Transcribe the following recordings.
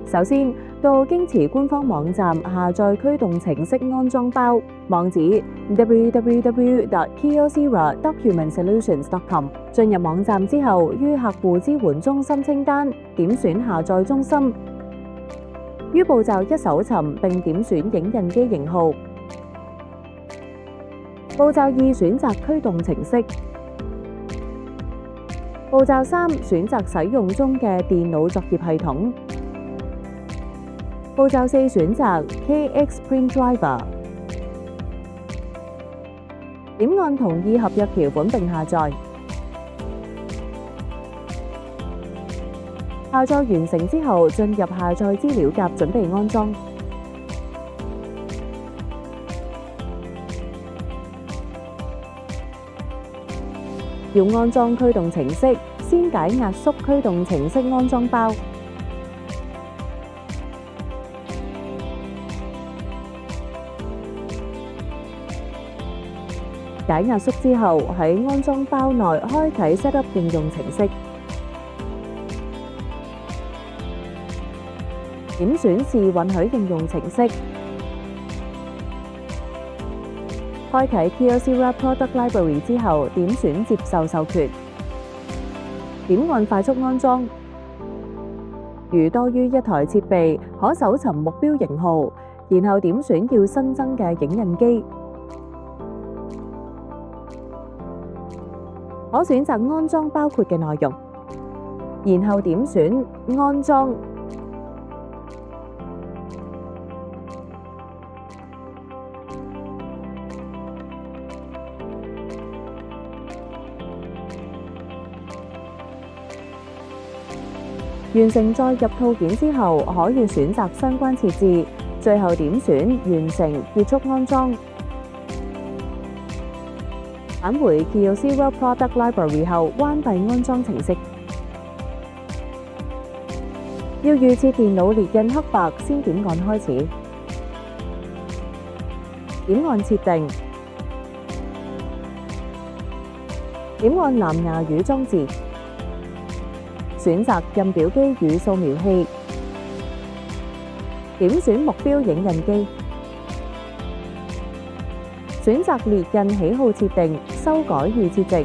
首先，到京瓷官方網站下載驅動程式安裝包，網址 www.kyocera.documentsolutions.com。進入網站之後，於客戶支援中心清單點選下載中心，於步驟一搜尋並點選影印機型號。步驟二選擇驅動程式。步驟三選擇使用中嘅電腦作業系統。步驟四選擇 KX Print Driver。點按同意合約條款並下載。下載完成之後，進入下載資料夾準備安裝。要安裝驅動程式，先解壓縮驅動程式安裝包。解壓縮之後，喺安裝包內開啟 Setup 應用程式，點選是允許應用程式，開啟 Kyocera Product Library 之後，點選接受授權，點按快速安裝。如多於一台設備，可搜尋目標型號，然後點選要新增嘅影印機。可選擇安裝包括嘅內容，然後點選安裝。完成載入套件之後，可以選擇相關設置，最後點選完成結束安裝。返回 Kyocera Product Library 後，關閉安裝程式。要預設電腦列印黑白，先點按開始。點按設定。點按藍牙與裝置。選擇印表機與掃描器。點選目標影印機。選擇列印喜好設定，修改預設值。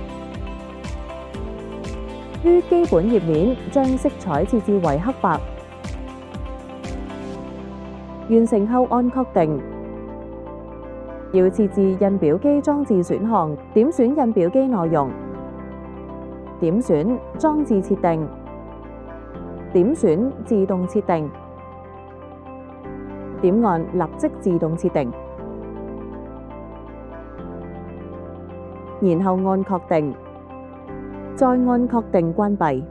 於基本頁面將色彩設置為黑白。完成後按確定。要設置印表機裝置選項，點選印表機內容。點選裝置設定。點選自動設定。點按立即自動設定。然後按確定，再按確定關閉。